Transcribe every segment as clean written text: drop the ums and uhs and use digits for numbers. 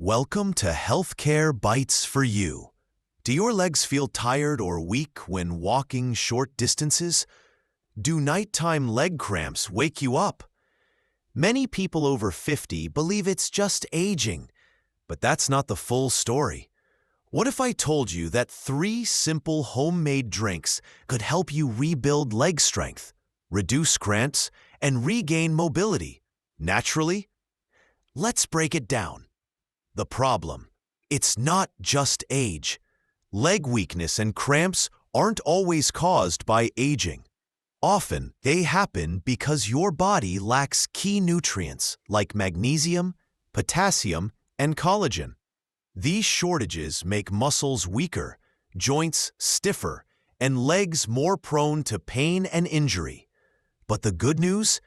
Welcome to Healthcare Bites for You. Do your legs feel tired or weak when walking short distances? Do nighttime leg cramps wake you up? Many people over 50 believe it's just aging, but that's not the full story. What if I told you that 3 simple homemade drinks could help you rebuild leg strength, reduce cramps, and regain mobility naturally? Let's break it down. The problem: it's not just age. Leg weakness and cramps aren't always caused by aging. Often, they happen because your body lacks key nutrients like magnesium, potassium, and collagen. These shortages make muscles weaker, joints stiffer, and legs more prone to pain and injury. But the good news?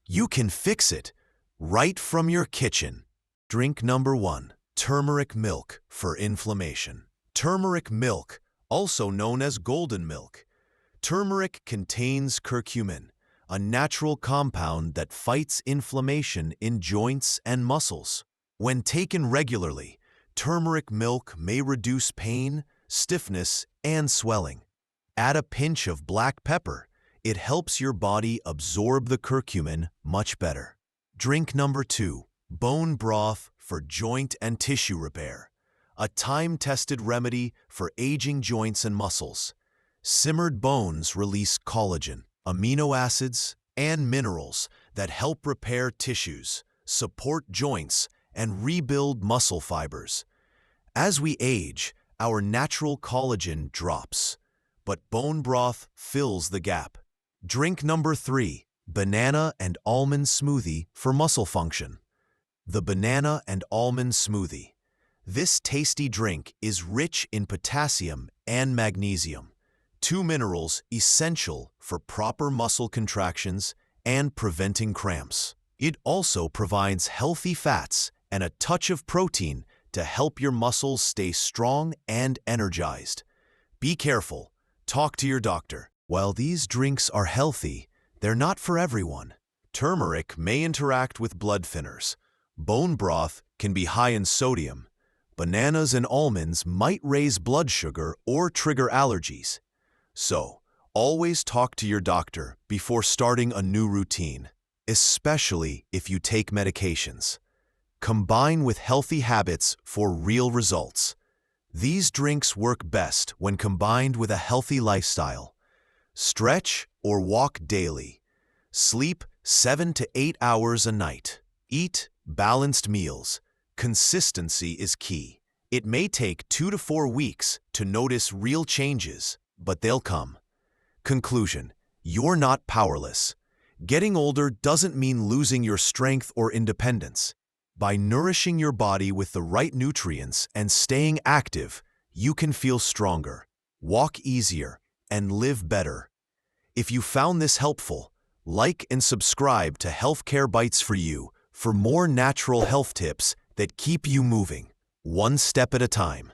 You can fix it right from your kitchen. Drink number 1. Turmeric milk for inflammation. Turmeric milk, also known as golden milk. Turmeric contains curcumin, a natural compound that fights inflammation in joints and muscles. When taken regularly, turmeric milk may reduce pain, stiffness, and swelling. Add a pinch of black pepper. It helps your body absorb the curcumin much better. Drink number 2. Bone broth for joint and tissue repair. A time-tested remedy for aging joints and muscles. Simmered bones release collagen, amino acids, and minerals that help repair tissues, support joints, and rebuild muscle fibers. As we age, our natural collagen drops, but bone broth fills the gap. Drink number 3. Banana and almond smoothie for muscle function. The banana and almond smoothie. This tasty drink is rich in potassium and magnesium, 2 minerals essential for proper muscle contractions and preventing cramps. It also provides healthy fats and a touch of protein to help your muscles stay strong and energized. Be careful. Talk to your doctor. While these drinks are healthy, they're not for everyone. Turmeric may interact with blood thinners. Bone broth can be high in sodium. Bananas and almonds might raise blood sugar or trigger allergies. So, always talk to your doctor before starting a new routine, especially if you take medications. Combine with healthy habits for real results. These drinks work best when combined with a healthy lifestyle. Stretch or walk daily. Sleep 7 to 8 hours a night. Eat balanced meals. Consistency is key. It may take 2 to 4 weeks to notice real changes, but they'll come. Conclusion: you're not powerless. Getting older doesn't mean losing your strength or independence. By nourishing your body with the right nutrients and staying active, you can feel stronger, walk easier, and live better. If you found this helpful, like and subscribe to Healthcare Bites for You for more natural health tips that keep you moving, one step at a time.